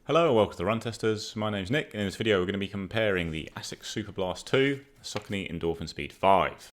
Hello and welcome to the Run Testers. My name's Nick, and in this video we're going to be comparing the Asics Superblast 2, the Saucony Endorphin Speed 5.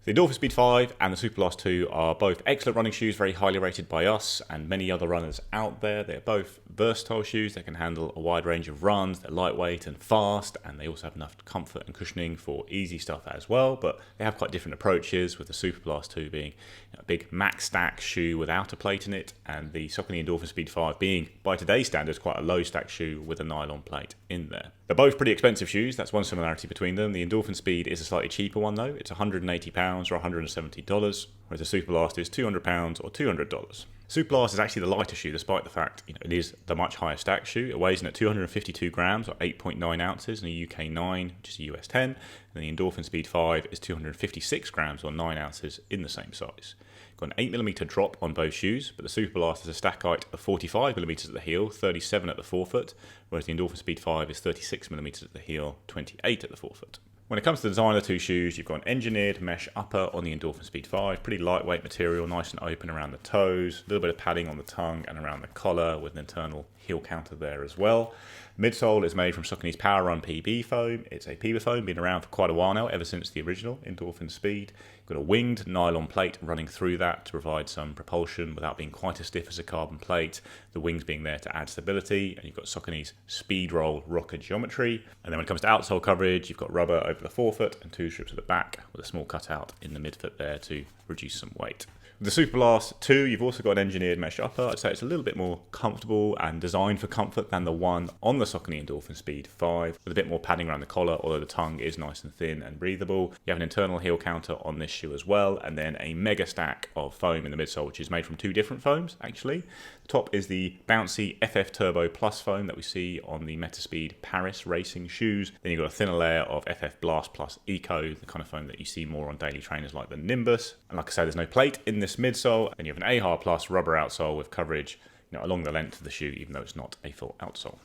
The Endorphin Speed 5 and the Superblast 2 are both excellent running shoes, very highly rated by us and many other runners out there. They're both versatile shoes that can handle a wide range of runs. They're lightweight and fast, and they also have enough comfort and cushioning for easy stuff as well. But they have quite different approaches, with the Superblast 2 being a big max stack shoe without a plate in it, and the Saucony Endorphin Speed 5 being, by today's standards, quite a low stack shoe with a nylon plate in there. They're both pretty expensive shoes. That's one similarity between them. The Endorphin Speed is a slightly cheaper one though. It's £180 or $170, whereas the Superblast is £200 or $200. Superblast is actually the lighter shoe, despite the fact it is the much higher stack shoe. It weighs in at 252 grams or 8.9 ounces in a UK 9, which is a US 10, and the Endorphin Speed 5 is 256 grams or 9 ounces in the same size. Got an 8mm drop on both shoes, but the Superblast has a stack height of 45mm at the heel, 37 at the forefoot, whereas the Endorphin Speed 5 is 36mm at the heel, 28 at the forefoot. When it comes to the design of the two shoes, you've got an engineered mesh upper on the Endorphin Speed 5, pretty lightweight material, nice and open around the toes, a little bit of padding on the tongue and around the collar with an internal heel counter there as well. Midsole is made from Saucony's Power Run PB foam. It's a PB foam, been around for quite a while now, ever since the original Endorphin Speed. You've got a winged nylon plate running through that to provide some propulsion without being quite as stiff as a carbon plate, the wings being there to add stability, and you've got Saucony's Speed Roll rocker geometry. And then when it comes to outsole coverage, you've got rubber over the forefoot and two strips at the back with a small cutout in the midfoot there to reduce some weight. With the Superblast 2, you've also got an engineered mesh upper. I'd say it's a little bit more comfortable and designed for comfort than the one on the Saucony Endorphin Speed 5, with a bit more padding around the collar, although the tongue is nice and thin and breathable. You have an internal heel counter on this shoe as well, and then a mega stack of foam in the midsole, which is made from two different foams, actually. The top is the bouncy FF Turbo Plus foam that we see on the Metaspeed Paris racing shoes. Then you've got a thinner layer of FF Blast Plus Eco, the kind of foam that you see more on daily trainers like the Nimbus. And like I say, there's no plate in this midsole, and you have an AHA Plus rubber outsole with coverage along the length of the shoe, even though it's not a full outsole.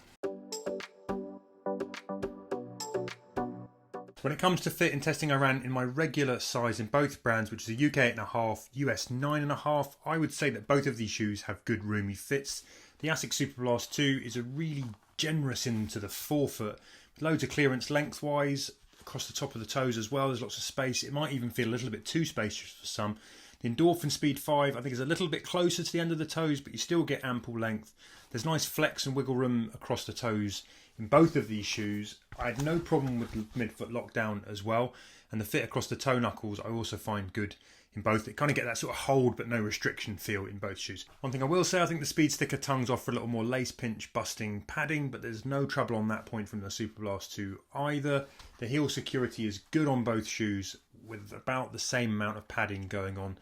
When it comes to fit and testing, I ran in my regular size in both brands, which is a UK 8.5, US 9.5. I would say that both of these shoes have good roomy fits. The Asics Superblast 2 is a really generous into the forefoot, with loads of clearance lengthwise, across the top of the toes as well. There's lots of space. It might even feel a little bit too spacious for some. The Endorphin Speed 5, I think, is a little bit closer to the end of the toes, but you still get ample length. There's nice flex and wiggle room across the toes in both of these shoes. I had no problem with midfoot lockdown as well, and the fit across the toe knuckles I also find good in both. It kind of get that sort of hold but no restriction feel in both shoes. One thing I will say, I think the Speed Sticker tongues offer a little more lace pinch busting padding, but there's no trouble on that point from the Superblast 2 either. The heel security is good on both shoes, with about the same amount of padding going on.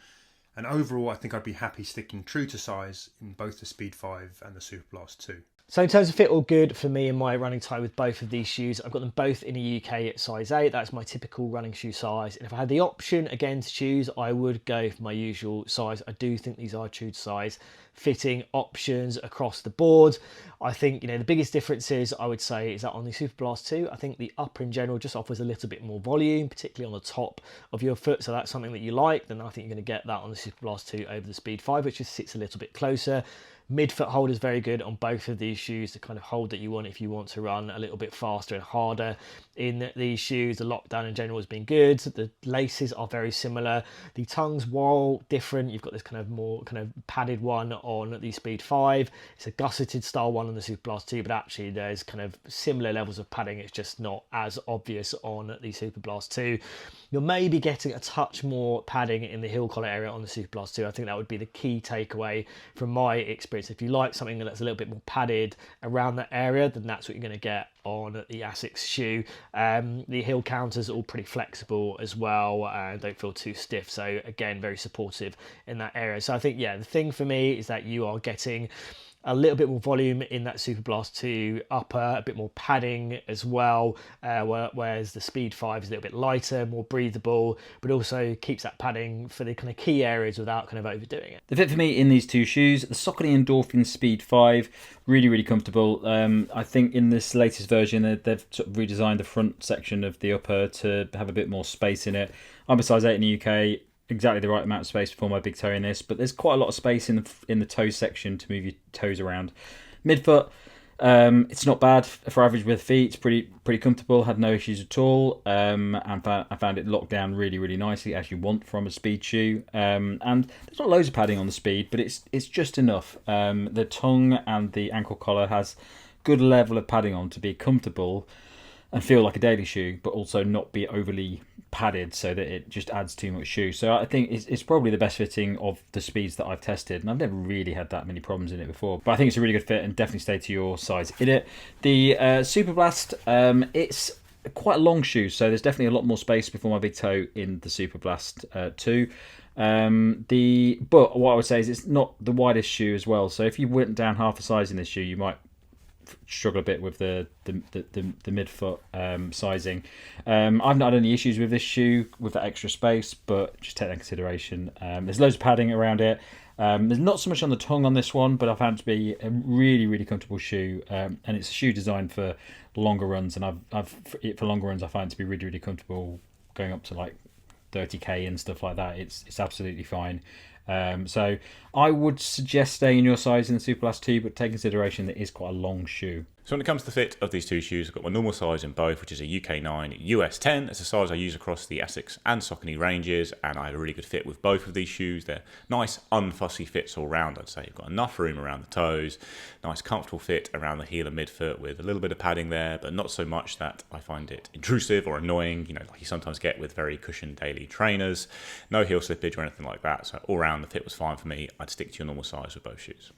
And overall, I think I'd be happy sticking true to size in both the Speed 5 and the Superblast 2. So in terms of fit, all good for me in my running tie with both of these shoes. I've got them both in a UK at size 8. That's my typical running shoe size. And if I had the option again to choose, I would go for my usual size. I do think these are true to size fitting options across the board. I think, the biggest differences I would say is that on the Superblast 2, I think the upper in general just offers a little bit more volume, particularly on the top of your foot. So that's something that you like. Then I think you're going to get that on the Superblast 2 over the Speed 5, which just sits a little bit closer. Midfoot hold is very good on both of these shoes, the kind of hold that you want if you want to run a little bit faster and harder in these shoes. The lockdown in general has been good. The laces are very similar. The tongues, while different, you've got this kind of more padded one on the Speed 5. It's a gusseted style one on the Superblast 2, but actually there's kind of similar levels of padding. It's just not as obvious on the Superblast 2. You're maybe getting a touch more padding in the heel collar area on the Superblast 2. I think that would be the key takeaway from my experience. If you like something that's a little bit more padded around that area, then that's what you're going to get on the Asics shoe. The heel counters are all pretty flexible as well and don't feel too stiff. So again, very supportive in that area. So I think, the thing for me is that you are getting a little bit more volume in that Superblast 2 upper, a bit more padding as well, whereas the Speed 5 is a little bit lighter, more breathable, but also keeps that padding for the kind of key areas without kind of overdoing it. The fit for me in these two shoes, the Saucony Endorphin Speed 5, really comfortable. I think in this latest version they've sort of redesigned the front section of the upper to have a bit more space in it. I'm a size 8 in the UK. exactly the right amount of space for my big toe in this, but there's quite a lot of space in the toe section to move your toes around. Midfoot, it's not bad for average width feet. It's pretty comfortable. Had no issues at all. And I found it locked down really nicely, as you want from a speed shoe. And there's not loads of padding on the Speed, but it's just enough. The tongue and the ankle collar has good level of padding on to be comfortable and feel like a daily shoe, but also not be overly padded so that it just adds too much shoe. So I think it's probably the best fitting of the Speeds that I've tested, and I've never really had that many problems in it before. But I think it's a really good fit, and definitely stay to your size in it. The Superblast, it's quite a long shoe, so there's definitely a lot more space before my big toe in the Superblast 2. But what I would say is it's not the widest shoe as well. So if you went down half a size in this shoe, you might struggle a bit with the midfoot sizing. I've not had any issues with this shoe with that extra space, but just take that into consideration. There's loads of padding around it. There's not so much on the tongue on this one, but I've found it to be a really comfortable shoe, and it's a shoe designed for longer runs, and for longer runs I find it to be really comfortable, going up to like 30k and stuff like that. It's absolutely fine. So I would suggest staying in your size in the Superblast 2, but take consideration that it is quite a long shoe. So when it comes to the fit of these two shoes, I've got my normal size in both, which is a UK 9, US 10. It's a size I use across the Asics and Saucony ranges, and I had a really good fit with both of these shoes. They're nice, unfussy fits all round, I'd say. You've got enough room around the toes, nice, comfortable fit around the heel and midfoot with a little bit of padding there, but not so much that I find it intrusive or annoying, like you sometimes get with very cushioned daily trainers. No heel slippage or anything like that, so all round the fit was fine for me. I'd stick to your normal size with both shoes.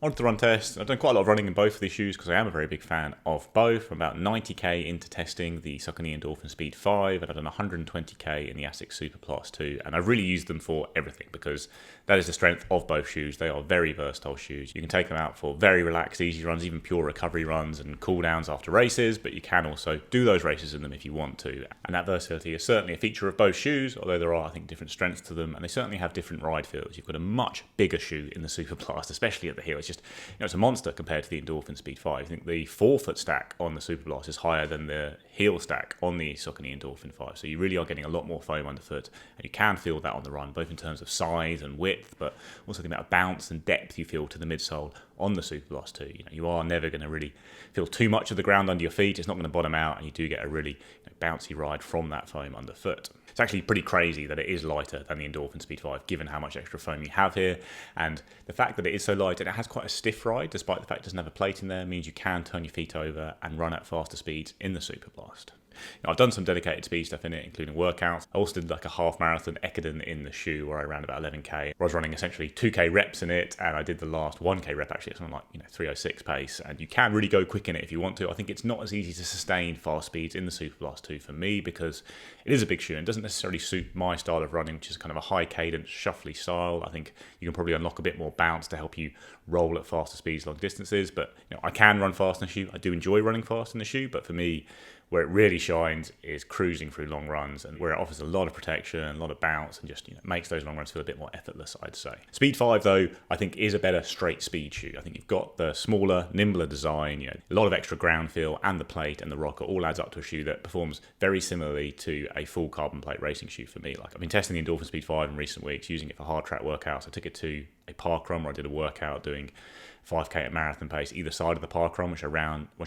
On to the run test. I've done quite a lot of running in both of these shoes because I am a very big fan of both. I'm about 90k into testing the Saucony Endorphin Speed 5, and I've done 120k in the Asics Superblast 2, and I've really used them for everything because that is the strength of both shoes. They are very versatile shoes. You can take them out for very relaxed, easy runs, even pure recovery runs and cool downs after races, but you can also do those races in them if you want to. And that versatility is certainly a feature of both shoes, although there are, I think, different strengths to them, and they certainly have different ride feels. You've got a much bigger shoe in the Superblast, especially at the heel. It's just, it's a monster compared to the Endorphin Speed 5. I think the forefoot stack on the Superblast is higher than the heel stack on the Saucony Endorphin 5. So you really are getting a lot more foam underfoot, and you can feel that on the run, both in terms of size and width, but also the amount of bounce and depth you feel to the midsole on the Superblast 2. You are never going to really feel too much of the ground under your feet. It's not going to bottom out, and you do get a really bouncy ride from that foam underfoot. It's actually pretty crazy that it is lighter than the Endorphin Speed 5, given how much extra foam you have here. And the fact that it is so light and it has quite a stiff ride, despite the fact it doesn't have a plate in there, means you can turn your feet over and run at faster speeds in the Superblast. I've done some dedicated speed stuff in it, including workouts. I also did like a half marathon Ekiden in the shoe where I ran about 11k. I was running essentially 2k reps in it, and I did the last 1k rep actually at something like 3:06 pace. And you can really go quick in it if you want to. I think it's not as easy to sustain fast speeds in the Superblast 2 for me because it is a big shoe and it doesn't necessarily suit my style of running, which is kind of a high cadence, shuffly style. I think you can probably unlock a bit more bounce to help you roll at faster speeds, long distances. But I can run fast in the shoe. I do enjoy running fast in the shoe, but for me, where it really shines is cruising through long runs, and where it offers a lot of protection, a lot of bounce, and just makes those long runs feel a bit more effortless, I'd say. Speed 5, though, I think is a better straight speed shoe. I think you've got the smaller, nimbler design, a lot of extra ground feel, and the plate and the rocker all adds up to a shoe that performs very similarly to a full carbon plate racing shoe for me. Like, I've been testing the Endorphin Speed 5 in recent weeks, using it for hard track workouts. I took it to a parkrun where I did a workout doing 5k at marathon pace either side of the parkrun, which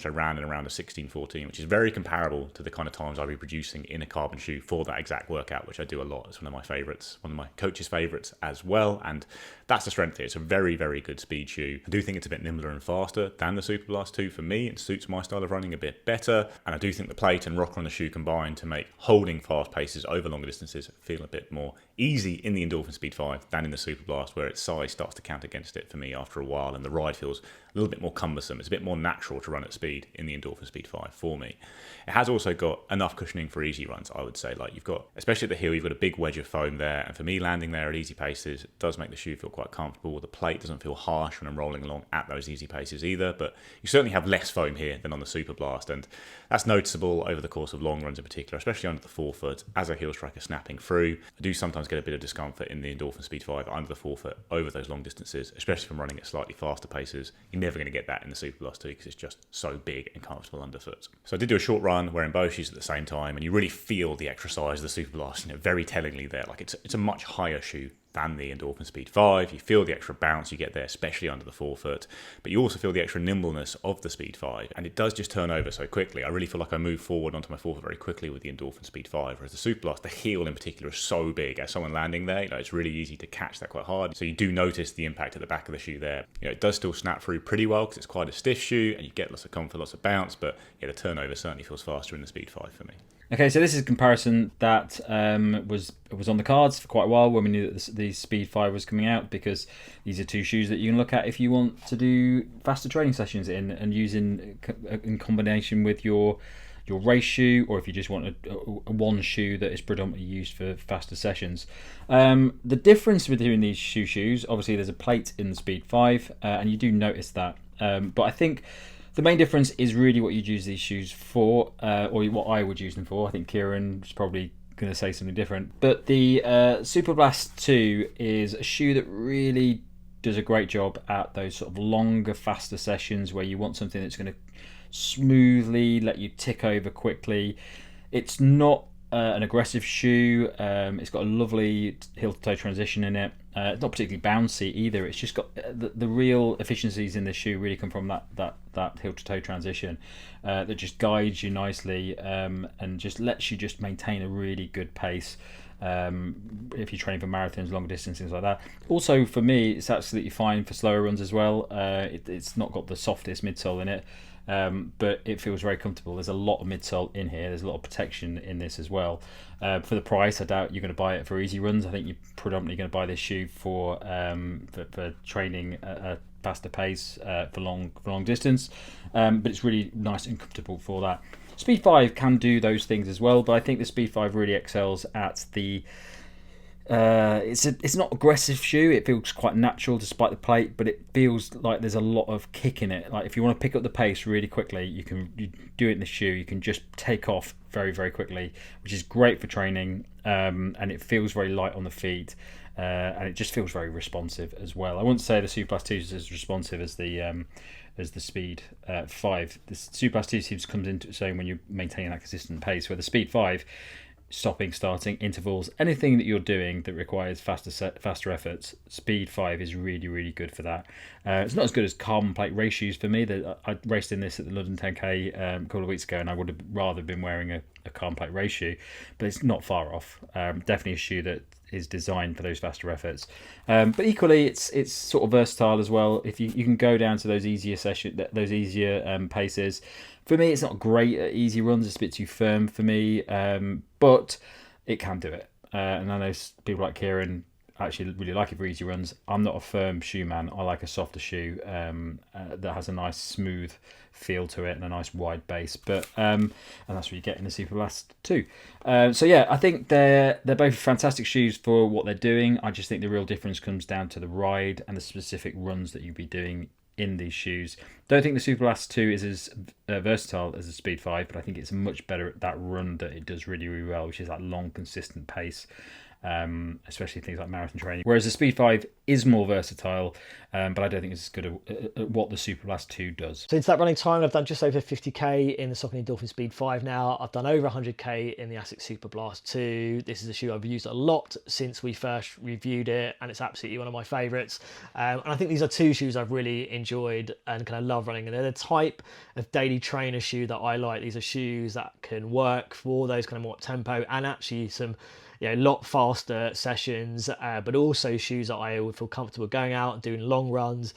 I ran in around a 16:14, which is very comparable to the kind of times I'll be producing in a carbon shoe for that exact workout, which I do a lot. It's one of my favourites, one of my coach's favourites as well, and that's the strength here. It's a very, very good speed shoe. I do think it's a bit nimbler and faster than the Superblast 2 for me. It suits my style of running a bit better, and I do think the plate and rocker on the shoe combine to make holding fast paces over longer distances feel a bit more easy in the Endorphin Speed 5 than in the Superblast, where its size starts to count against it for me after a while, and the ride feels a little bit more cumbersome. It's a bit more natural to run at speed in the Endorphin Speed 5 for me. It has also got enough cushioning for easy runs, I would say. Like, you've got, especially at the heel, you've got a big wedge of foam there, and for me, landing there at easy paces does make the shoe feel quite comfortable. The plate doesn't feel harsh when I'm rolling along at those easy paces either, but you certainly have less foam here than on the Superblast, and that's noticeable over the course of long runs in particular, especially under the forefoot as a heel striker snapping through. I do sometimes get a bit of discomfort in the Endorphin Speed 5 under the forefoot over those long distances, especially if I'm running at slightly faster paces. You never going to get that in the Superblast 2 because it's just so big and comfortable underfoot. So I did do a short run wearing both shoes at the same time, and you really feel the extra size of the Superblast, very tellingly there. Like it's a much higher shoe than the Endorphin Speed 5. You feel the extra bounce you get there, especially under the forefoot, but you also feel the extra nimbleness of the Speed 5, and it does just turn over so quickly. I really feel like I move forward onto my forefoot very quickly with the Endorphin Speed 5, whereas the Superblast, the heel in particular, is so big. As someone landing there, it's really easy to catch that quite hard, so you do notice the impact at the back of the shoe there. It does still snap through pretty well because it's quite a stiff shoe, and you get lots of comfort, lots of bounce, but the turnover certainly feels faster in the Speed 5 for me. Okay, so this is a comparison that was on the cards for quite a while when we knew that the Speed 5 was coming out, because these are two shoes that you can look at if you want to do faster training sessions and use in combination with your race shoe, or if you just want a one shoe that is predominantly used for faster sessions. The difference between these shoes, obviously there's a plate in the Speed 5, and you do notice that. But I think the main difference is really what you'd use these shoes for, or what I would use them for. I think Kieran is probably going to say something different. But the Superblast 2 is a shoe that really does a great job at those sort of longer, faster sessions where you want something that's going to smoothly let you tick over quickly. It's not an aggressive shoe. It's got a lovely heel-to-toe transition in it. It's not particularly bouncy either. It's just got the real efficiencies in this shoe really come from that heel-to-toe transition that just guides you nicely and just lets you just maintain a really good pace if you're training for marathons, long distance, things like that. Also, for me, it's absolutely fine for slower runs as well. It's not got the softest midsole in it. But it feels very comfortable. There's a lot of midsole in here. There's a lot of protection in this as well. For the price, I doubt you're going to buy it for easy runs. I think you're predominantly going to buy this shoe for training at a faster pace for long distance. But it's really nice and comfortable for that. Speed 5 can do those things as well, but I think the Speed 5 really excels at the it's not aggressive shoe. It feels quite natural despite the plate, but it feels like there's a lot of kick in it. Like if you want to pick up the pace really quickly, you do it in the shoe. You can just take off very, very quickly, which is great for training. And it feels very light on the feet, and it just feels very responsive as well. I wouldn't say the Superblast 2 is as responsive as the Speed 5. The Superblast 2 seems comes into its own when you're maintaining that consistent pace, where the Speed 5, stopping, starting, intervals, anything that you're doing that requires faster efforts, Speed 5 is really, really good for that. It's not as good as carbon plate race shoes for me. I raced in this at the London 10K a couple of weeks ago, and I would have rather been wearing a carbon plate race shoe, but it's not far off. Definitely a shoe that is designed for those faster efforts. But equally, it's sort of versatile as well. If you can go down to those easier paces. For me, it's not great at easy runs. It's a bit too firm for me, but it can do it. And I know people like Kieran actually really like it for easy runs. I'm not a firm shoe man. I like a softer shoe that has a nice smooth feel to it and a nice wide base. But and that's what you get in the Superblast 2. So yeah, I think they're both fantastic shoes for what they're doing. I just think the real difference comes down to the ride and the specific runs that you'll be doing in these shoes. Don't think the Superblast 2 is as versatile as the Speed 5, but I think it's much better at that run that it does really, really well, which is that long, consistent pace, especially things like marathon training. Whereas the Speed 5 is more versatile, but I don't think it's as good at what the Superblast 2 does. So into that running time, I've done just over 50k in the Saucony Endorphin Speed 5 now. I've done over 100k in the Asics Superblast 2. This is a shoe I've used a lot since we first reviewed it, and it's absolutely one of my favourites. And I think these are two shoes I've really enjoyed and kind of love running. And they're the type of daily trainer shoe that I like. These are shoes that can work for those kind of more tempo and actually some lot faster sessions, but also shoes that I would feel comfortable going out and doing long runs,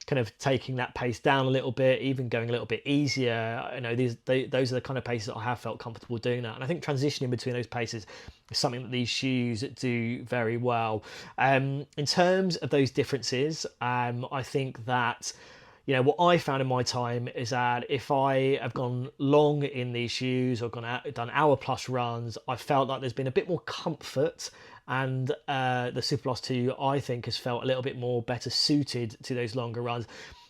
kind of taking that pace down a little bit, even going a little bit easier. Those are the kind of paces that I have felt comfortable doing that. And I think transitioning between those paces is something that these shoes do very well. In terms of those differences, I think that what I found in my time is that if I have gone long in these shoes or done hour plus runs, I felt like there's been a bit more comfort, and the Superblast 2 I think has felt a little bit more better suited to those longer runs.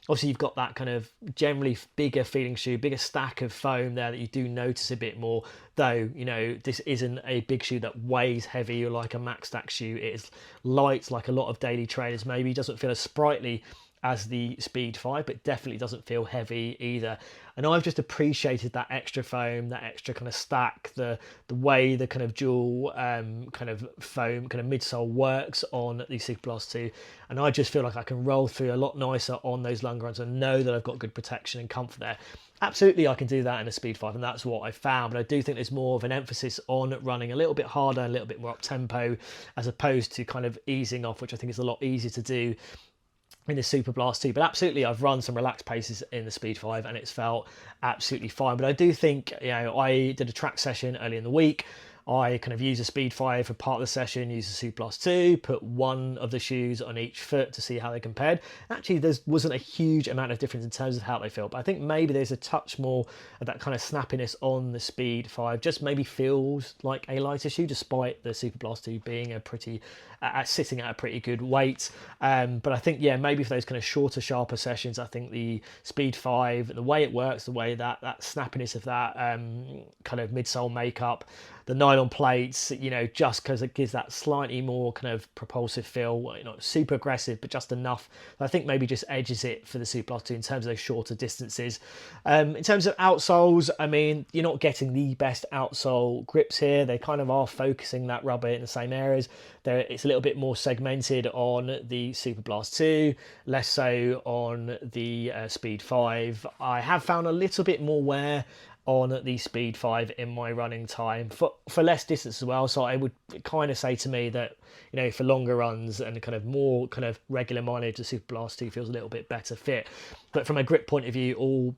Obviously, you've got that kind of generally bigger feeling shoe, bigger stack of foam there that you do notice a bit more. Though, this isn't a big shoe that weighs heavy or like a max stack shoe. It is light, like a lot of daily trainers maybe. It doesn't feel as sprightly as the Speed 5, but definitely doesn't feel heavy either. And I've just appreciated that extra foam, that extra kind of stack, the way the kind of dual kind of foam kind of midsole works on the Superblast 2. And I just feel like I can roll through a lot nicer on those longer runs and know that I've got good protection and comfort there. Absolutely, I can do that in a Speed 5, and that's what I found. But I do think there's more of an emphasis on running a little bit harder, a little bit more up tempo, as opposed to kind of easing off, which I think is a lot easier to do in the Superblast 2. But absolutely, I've run some relaxed paces in the Speed 5 and it's felt absolutely fine. But I do think, I did a track session early in the week. I kind of used a Speed 5 for part of the session, used the Superblast 2, put one of the shoes on each foot to see how they compared. Actually, there wasn't a huge amount of difference in terms of how they feel, but I think maybe there's a touch more of that kind of snappiness on the Speed 5, just maybe feels like a lighter shoe, despite the Superblast 2 being a pretty, sitting at a pretty good weight. But I think, maybe for those kind of shorter, sharper sessions, I think the Speed 5, the way it works, the way that snappiness of that kind of midsole makeup, the nylon plates, just because it gives that slightly more kind of propulsive feel, not super aggressive, but just enough. I think maybe just edges it for the Superblast 2 in terms of those shorter distances. In terms of outsoles, I mean, you're not getting the best outsole grips here. They kind of are focusing that rubber in the same areas. It's a little bit more segmented on the Superblast 2, less so on the Speed 5. I have found a little bit more wear on the Speed 5 in my running time for less distance as well. So I would kind of say to me that, for longer runs and kind of more kind of regular mileage, the Superblast 2 feels a little bit better fit. But from a grip point of view, all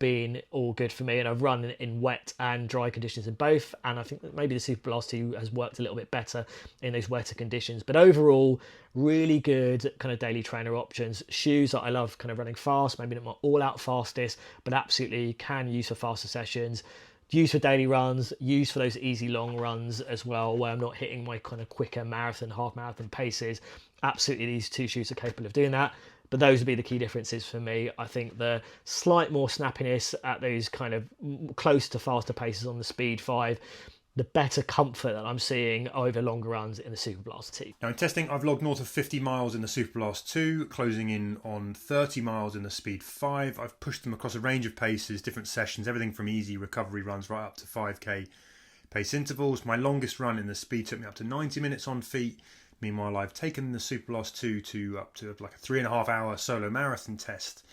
good for me. And I've run in wet and dry conditions in both. And I think that maybe the Superblast 2 has worked a little bit better in those wetter conditions. But overall, really good kind of daily trainer options. Shoes that I love kind of running fast, maybe not my all-out fastest, but absolutely can use for faster sessions. Use for daily runs, use for those easy long runs as well, where I'm not hitting my kind of quicker marathon, half marathon paces. Absolutely, these two shoes are capable of doing that. But those would be the key differences for me. I think the slight more snappiness at those kind of close to faster paces on the Speed 5, the better comfort that I'm seeing over longer runs in the Superblast 2. Now in testing, I've logged north of 50 miles in the Superblast 2, closing in on 30 miles in the Speed 5. I've pushed them across a range of paces, different sessions, everything from easy recovery runs right up to 5k pace intervals. My longest run in the Speed took me up to 90 minutes on feet. Meanwhile, I've taken the Superblast 2 to up to like a 3.5 hour solo marathon test.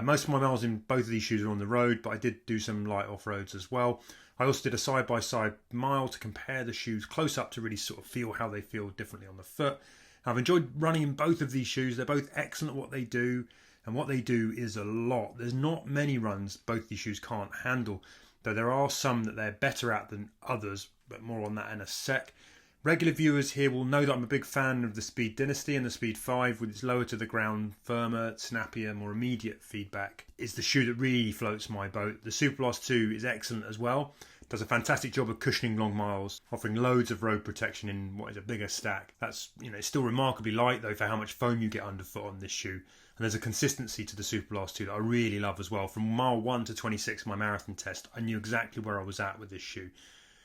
Most of my miles in both of these shoes are on the road, but I did do some light off-roads as well. I also did a side-by-side mile to compare the shoes close up to really sort of feel how they feel differently on the foot. I've enjoyed running in both of these shoes. They're both excellent at what they do, and what they do is a lot. There's not many runs both these shoes can't handle, though there are some that they're better at than others, but more on that in a sec. Regular viewers here will know that I'm a big fan of the Speed Dynasty, and the Speed 5 with its lower to the ground, firmer, snappier, more immediate feedback is the shoe that really floats my boat. The Superblast 2 is excellent as well. Does a fantastic job of cushioning long miles, offering loads of road protection in what is a bigger stack. That's, it's still remarkably light though for how much foam you get underfoot on this shoe. And there's a consistency to the Superblast 2 that I really love as well. From mile 1 to 26, my marathon test, I knew exactly where I was at with this shoe.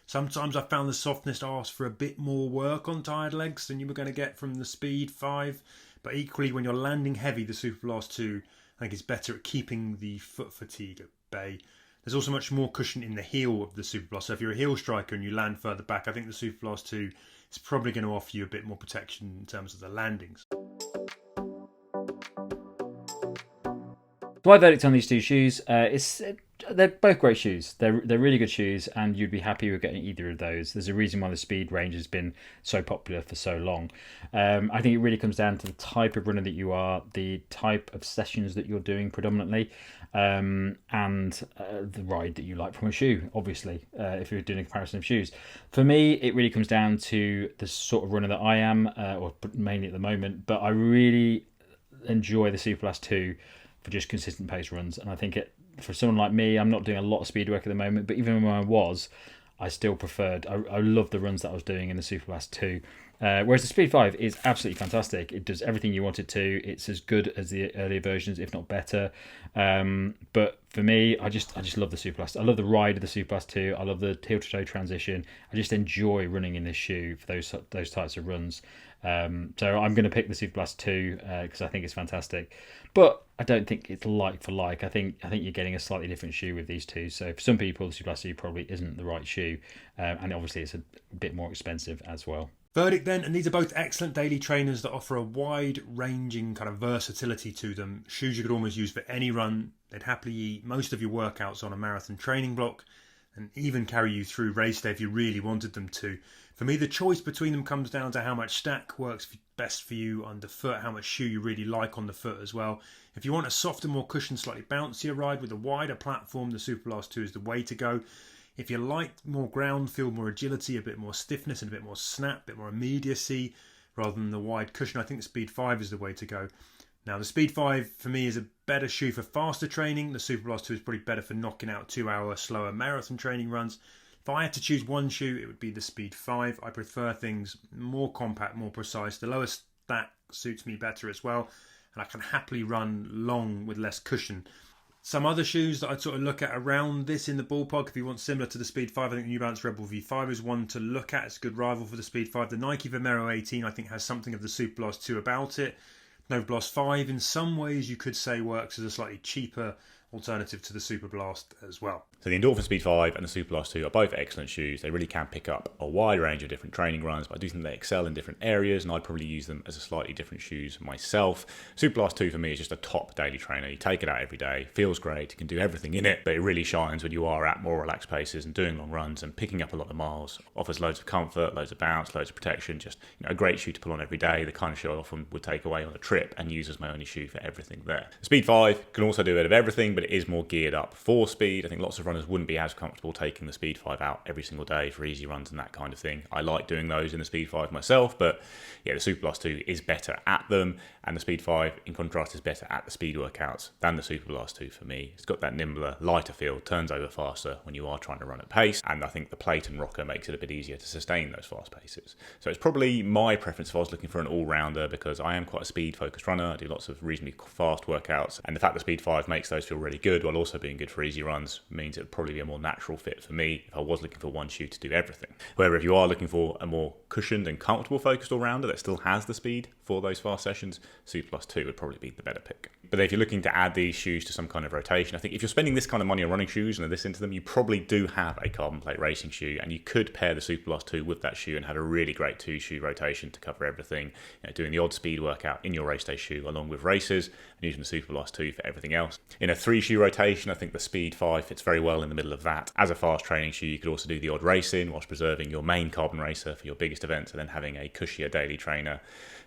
Sometimes I found the softness asked for a bit more work on tired legs than you were going to get from the Speed 5. But equally, when you're landing heavy, the Superblast 2, I think is better at keeping the foot fatigue at bay. There's also much more cushion in the heel of the Superblast. So if you're a heel striker and you land further back, I think the Superblast 2 is probably going to offer you a bit more protection in terms of the landings. My verdict on these two shoes is they're both great shoes. They're really good shoes, and you'd be happy with getting either of those. There's a reason why the Speed range has been so popular for so long. I think it really comes down to the type of runner that you are, the type of sessions that you're doing predominantly, and the ride that you like from a shoe, obviously, if you're doing a comparison of shoes. For me, it really comes down to the sort of runner that I am, or mainly at the moment, but I really enjoy the Superblast 2 for just consistent pace runs. And I think for someone like me, I'm not doing a lot of speed work at the moment, but even when I was, I still preferred, I love the runs that I was doing in the Superblast 2. Whereas the Speed 5 is absolutely fantastic. It does everything you want it to. It's as good as the earlier versions, if not better. But for me, I just love the Superblast. I love the ride of the Superblast 2. I love the heel-to-toe transition. I just enjoy running in this shoe for those types of runs. So I'm going to pick the Superblast 2 because I think it's fantastic. But I don't think it's like for like. I think you're getting a slightly different shoe with these two. So for some people, the Superblast 2 probably isn't the right shoe. And obviously it's a bit more expensive as well. Verdict then, and these are both excellent daily trainers that offer a wide-ranging kind of versatility to them. Shoes you could almost use for any run. They'd happily eat most of your workouts on a marathon training block and even carry you through race day if you really wanted them to. For me, the choice between them comes down to how much stack works best for you underfoot, how much shoe you really like on the foot as well. If you want a softer, more cushioned, slightly bouncier ride with a wider platform, the Superblast 2 is the way to go. If you like more ground feel, more agility, a bit more stiffness and a bit more snap, a bit more immediacy rather than the wide cushion, I think the Speed 5 is the way to go. Now the Speed 5 for me is a better shoe for faster training. The Superblast 2 is probably better for knocking out 2-hour slower marathon training runs. If I had to choose one shoe, it would be the Speed 5. I prefer things more compact, more precise. The lower stack suits me better as well, and I can happily run long with less cushion. Some other shoes that I'd sort of look at around this in the ballpark, if you want similar to the Speed 5, I think the New Balance Rebel V5 is one to look at. It's a good rival for the Speed 5. The Nike Vomero 18, I think, has something of the Superblast 2 about it. Nova Blast 5, in some ways, you could say works as a slightly cheaper alternative to the Superblast as well. So the Endorphin Speed 5 and the Superblast 2 are both excellent shoes. They really can pick up a wide range of different training runs, but I do think they excel in different areas, and I'd probably use them as a slightly different shoes myself. Superblast 2 for me is just a top daily trainer. You take it out every day, feels great, you can do everything in it, but it really shines when you are at more relaxed paces and doing long runs and picking up a lot of miles. Offers loads of comfort, loads of bounce, loads of protection, just a great shoe to pull on every day, the kind of shoe I often would take away on a trip and use as my only shoe for everything there. The Speed 5 can also do a bit of everything, but it is more geared up for speed. I think lots of runners wouldn't be as comfortable taking the Speed 5 out every single day for easy runs and that kind of thing. I like doing those in the Speed 5 myself, but yeah, the Superblast 2 is better at them, and the Speed 5 in contrast is better at the speed workouts than the Superblast 2 for me. It's got that nimbler, lighter feel, turns over faster when you are trying to run at pace, and I think the plate and rocker makes it a bit easier to sustain those fast paces. So it's probably my preference if I was looking for an all-rounder, because I am quite a speed focused runner. I do lots of reasonably fast workouts, and the fact that Speed 5 makes those feel really good while also being good for easy runs means it would probably be a more natural fit for me if I was looking for one shoe to do everything. However, if you are looking for a more cushioned and comfortable focused all-rounder that still has the speed for those fast sessions, Superblast 2 would probably be the better pick. But if you're looking to add these shoes to some kind of rotation, I think if you're spending this kind of money on running shoes and are this into them, you probably do have a carbon plate racing shoe, and you could pair the Superblast 2 with that shoe and have a really great 2-shoe rotation to cover everything, doing the odd speed workout in your race day shoe along with races, and using the Superblast 2 for everything else. In a 3-shoe rotation, I think the Speed 5 fits very well in the middle of that. As a fast training shoe, you could also do the odd racing whilst preserving your main carbon racer for your biggest events, and then having a cushier daily trainer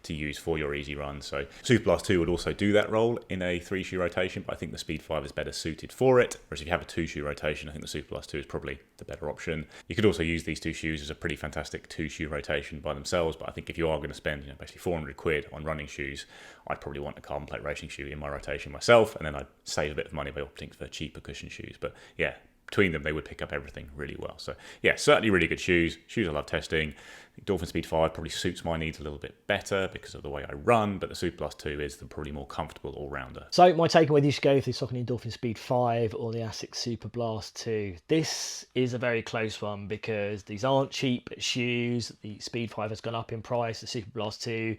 to use for your easy runs. So Superblast 2 would also do that role in a 3-shoe rotation, but I think the Speed 5 is better suited for it. Whereas if you have a 2-shoe rotation, I think the Superblast 2 is probably the better option. You could also use these 2 shoes as a pretty fantastic 2-shoe rotation by themselves, but I think if you are going to spend basically 400 quid on running shoes, I'd probably want a carbon plate racing shoe in my rotation myself, and then I'd save a bit of money by opting for cheaper cushion shoes. But yeah, between them, they would pick up everything really well. So yeah, certainly really good shoes. Shoes I love testing. Endorphin Speed 5 probably suits my needs a little bit better because of the way I run, but the Superblast 2 is the probably more comfortable all-rounder. So my takeaway, you should go for the Saucony Endorphin Speed 5 or the Asics Superblast 2. This is a very close one because these aren't cheap shoes. The Speed 5 has gone up in price. The Superblast 2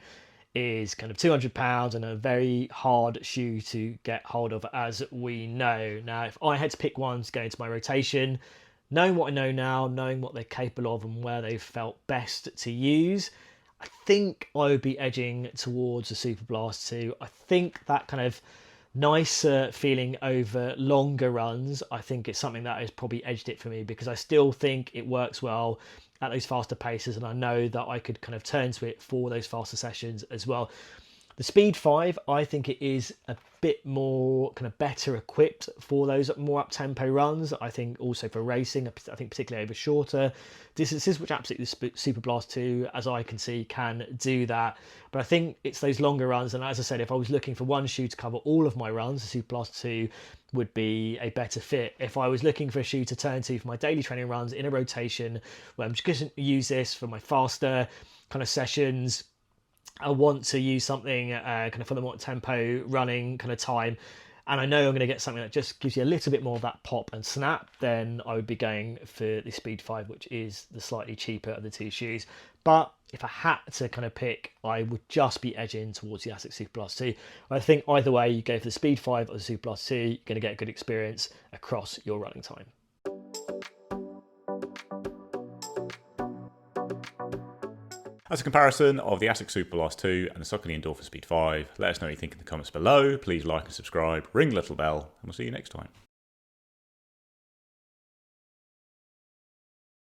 is kind of £200 and a very hard shoe to get hold of, as we know. Now, if I had to pick one to go into my rotation, knowing what I know now, knowing what they're capable of and where they've felt best to use, I think I would be edging towards the Superblast 2. I think that kind of nicer feeling over longer runs, I think it's something that has probably edged it for me, because I still think it works well at those faster paces, and I know that I could kind of turn to it for those faster sessions as well. The Speed 5, I think it is a bit more kind of better equipped for those more up-tempo runs. I think also for racing, I think particularly over shorter distances, which absolutely the Superblast 2, as I can see, can do that. But I think it's those longer runs, and as I said, if I was looking for one shoe to cover all of my runs, the Superblast 2 would be a better fit. If I was looking for a shoe to turn to for my daily training runs in a rotation, where I'm just going to use this for my faster kind of sessions, I want to use something kind of for the more tempo running kind of time, and I know I'm going to get something that just gives you a little bit more of that pop and snap, then I would be going for the Speed 5, which is the slightly cheaper of the two shoes. But if I had to kind of pick, I would just be edging towards the Asics Superblast 2. I think either way, you go for the Speed 5 or the Superblast 2, you're going to get a good experience across your running time. As a comparison of the Asics Superblast 2 and the Saucony Endorphin Speed 5, let us know what you think in the comments below. Please like and subscribe, ring the little bell, and we'll see you next time.